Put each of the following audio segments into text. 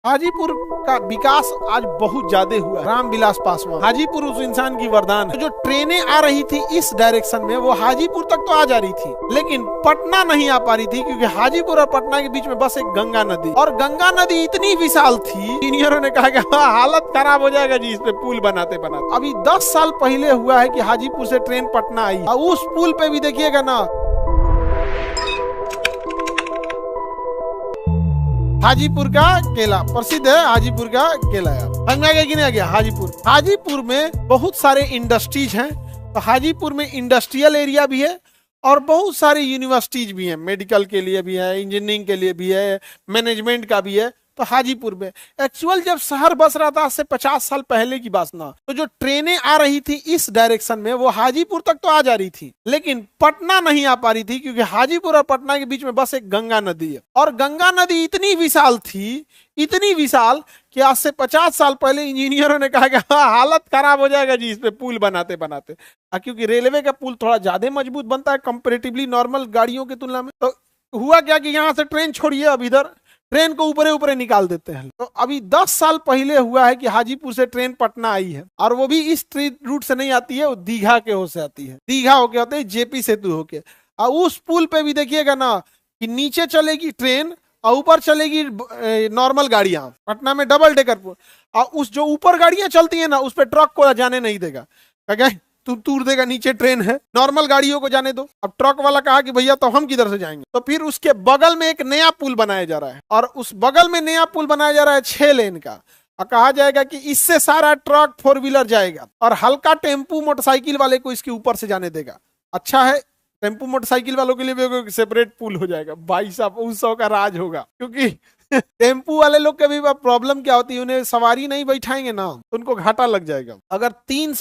हाजीपुर का विकास आज बहुत ज्यादा हुआ है। रामविलास पासवान, हाजीपुर उस इंसान की वरदान है। जो ट्रेनें आ रही थी इस डायरेक्शन में वो हाजीपुर तक तो आ जा रही थी, लेकिन पटना नहीं आ पा रही थी, क्योंकि हाजीपुर और पटना के बीच में बस एक गंगा नदी, और गंगा नदी इतनी विशाल थी, इंजीनियरों ने कहा कि हालत खराब हो जाएगा जी इस पे पुल बनाते बनाते। अभी 10 साल पहले हुआ है कि हाजीपुर से ट्रेन पटना आई, और उस पुल पे भी देखिएगा ना, हाजीपुर का केला प्रसिद्ध है। हाजीपुर का केला है, समझ में आ गया कि नहीं आ गया? हाजीपुर में बहुत सारे इंडस्ट्रीज हैं, तो हाजीपुर में इंडस्ट्रियल एरिया भी है और बहुत सारी यूनिवर्सिटीज भी हैं, मेडिकल के लिए भी है, इंजीनियरिंग के लिए भी है, मैनेजमेंट का भी है। तो हाजीपुर में एक्चुअल जब शहर बस रहा था आज से 50 साल पहले की बात ना, तो जो ट्रेनें आ रही थी इस डायरेक्शन में वो हाजीपुर तक तो आ जा रही थी, लेकिन पटना नहीं आ पा रही थी, क्योंकि हाजीपुर और पटना के बीच में बस एक गंगा नदी है, और गंगा नदी इतनी विशाल थी, इतनी विशाल कि आज से 50 साल पहले इंजीनियरों ने कहा कि हालत खराब हो जाएगा जी इस पे पुल बनाते बनाते। क्योंकि रेलवे का पुल थोड़ा ज्यादा मजबूत बनता है कंपेरेटिवली नॉर्मल गाड़ियों की तुलना में। तो हुआ क्या कि यहाँ से ट्रेन छोड़िए, अब इधर ट्रेन को ऊपरे ऊपरे निकाल देते हैं। तो अभी 10 साल पहले हुआ है कि हाजीपुर से ट्रेन पटना आई है, और वो भी इस रूट से नहीं आती है, वो दीघा के हो से आती है, दीघा होके आते है, जेपी सेतु होके। और उस पुल पे भी देखिएगा ना कि नीचे चलेगी ट्रेन और ऊपर चलेगी नॉर्मल गाड़ियां। पटना में डबल डेकर पुल, और उस जो ऊपर गाड़ियां चलती है ना उस पर ट्रक को जाने नहीं देगा, क्या तू तूर देगा, नीचे ट्रेन है, नॉर्मल गाड़ियों को जाने दो। अब ट्रक वाला कहा कि भैया तो हम किधर से जाएंगे, तो फिर उसके बगल में एक नया पुल बनाया जा रहा है, और उस बगल में नया पुल बनाया जा रहा है 6 लेन का, और कहा जाएगा कि इससे सारा ट्रक 4 व्हीलर जाएगा, और हल्का टेम्पू मोटरसाइकिल वाले को इसके ऊपर से जाने देगा। अच्छा है, टेम्पू मोटरसाइकिल वालों के लिए भी सेपरेट पुल हो जाएगा। भाई साहब उस 100 का राज होगा, क्योंकि टेम्पू वाले लोग के भी प्रॉब्लम क्या होती है, उन्हें सवारी नहीं बैठाएंगे ना तो उनको घाटा लग जाएगा। अगर तीन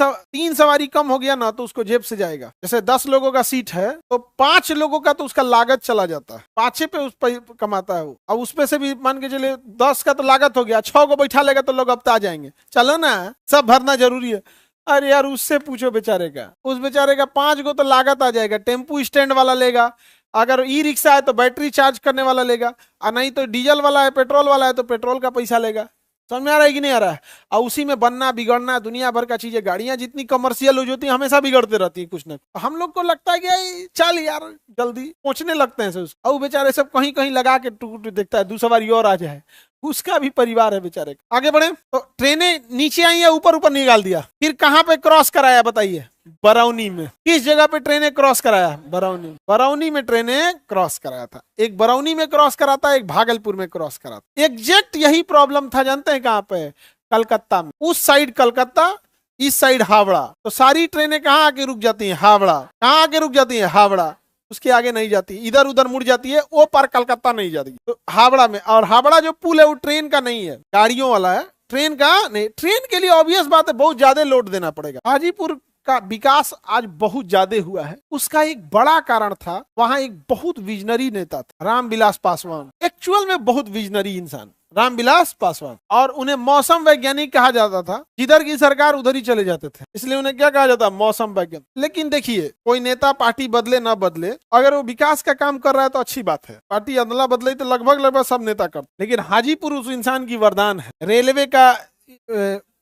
सवारी कम हो गया ना तो उसको जेब से जाएगा। जैसे 10 लोगों का सीट है तो 5 लोगों का तो उसका लागत चला जाता है, 5 पे उस पर कमाता है वो, और उसपे से भी मान के चलिए 10 का तो लागत हो गया, 6 को बैठा लेगा तो लोग अब आ जाएंगे, चलो ना सब भरना जरूरी है। अरे यार उससे पूछो बेचारे का, उस बेचारे का 5 को तो लागत आ जाएगा। टेम्पू स्टैंड वाला लेगा, अगर ई रिक्शा है तो बैटरी चार्ज करने वाला लेगा, और नहीं तो डीजल वाला है, पेट्रोल वाला है तो पेट्रोल का पैसा लेगा। समझ में आ रहा है कि नहीं आ रहा है? और उसी में बनना बिगड़ना दुनिया भर का चीजें। गाड़ियां जितनी कमर्शियल हो जाती है हमेशा बिगड़ते रहती है कुछ न। हम लोग को लगता है कि चल यार जल्दी पहुंचने लगते हैं और बेचारे सब कहीं कहीं लगा के टूट देखता है 2 सवारी और आ जाए, उसका भी परिवार है बेचारे। आगे बढ़े तो ट्रेनें नीचे आई या ऊपर ऊपर निकाल दिया, फिर कहाँ पे क्रॉस कराया बताइए? बरौनी में। किस जगह पे ट्रेनें क्रॉस कराया? बरौनी में ट्रेनें क्रॉस कराया था। एक बरौनी में क्रॉस कराता, एक भागलपुर में क्रॉस कराता। एग्जैक्ट यही प्रॉब्लम था, जानते हैं कहाँ पे? कलकत्ता में। उस साइड कलकत्ता, इस साइड हावड़ा। तो सारी ट्रेनें कहाँ आके रुक जाती हैं? हावड़ा। कहाँ आके रुक जाती है? हावड़ा। उसके आगे नहीं जाती, इधर उधर मुड़ जाती है, वो पर कलकत्ता नहीं जाती। तो हावड़ा में, और हावड़ा जो पुल है वो ट्रेन का नहीं है, गाड़ियों वाला है, ट्रेन का नहीं। ट्रेन के लिए ऑब्वियस बात है बहुत ज्यादा लोड देना पड़ेगा। हाजीपुर का विकास आज बहुत ज्यादा हुआ है, उसका एक बड़ा कारण था वहां एक बहुत विजनरी नेता था, रामविलास पासवान। एक्चुअल में बहुत विजनरी इंसान रामविलास पासवान, और उन्हें मौसम वैज्ञानिक कहा जाता था। जिधर की सरकार उधर ही चले जाते थे, इसलिए उन्हें क्या कहा जाता? मौसम वैज्ञानिक। लेकिन देखिए कोई नेता पार्टी बदले ना बदले, अगर वो विकास का काम कर रहा है तो अच्छी बात है। पार्टी अदला बदले तो लगभग सब नेता करते, लेकिन हाजीपुर उस इंसान की वरदान है। रेलवे का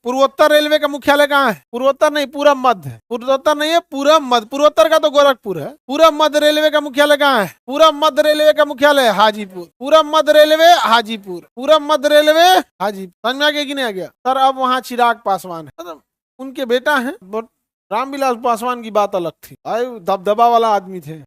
पूर्वोत्तर रेलवे का मुख्यालय कहाँ है? पूर्वोत्तर नहीं, पूरब मध्य। पूर्वोत्तर नहीं है, पूरब मध्य। पूर्वोत्तर का तो गोरखपुर है। पूरब मध्य रेलवे का मुख्यालय कहाँ है? पूरब मध्य रेलवे का मुख्यालय हाजीपुर। पूरब मध्य रेलवे हाजीपुर। पूरब मध्य रेलवे हाजीपुर। समझ में आ गया कि नहीं आ गया? सर अब वहाँ चिराग पासवान है, मतलब उनके बेटा है। रामविलास पासवान की बात अलग थी, दबदबा वाला आदमी थे।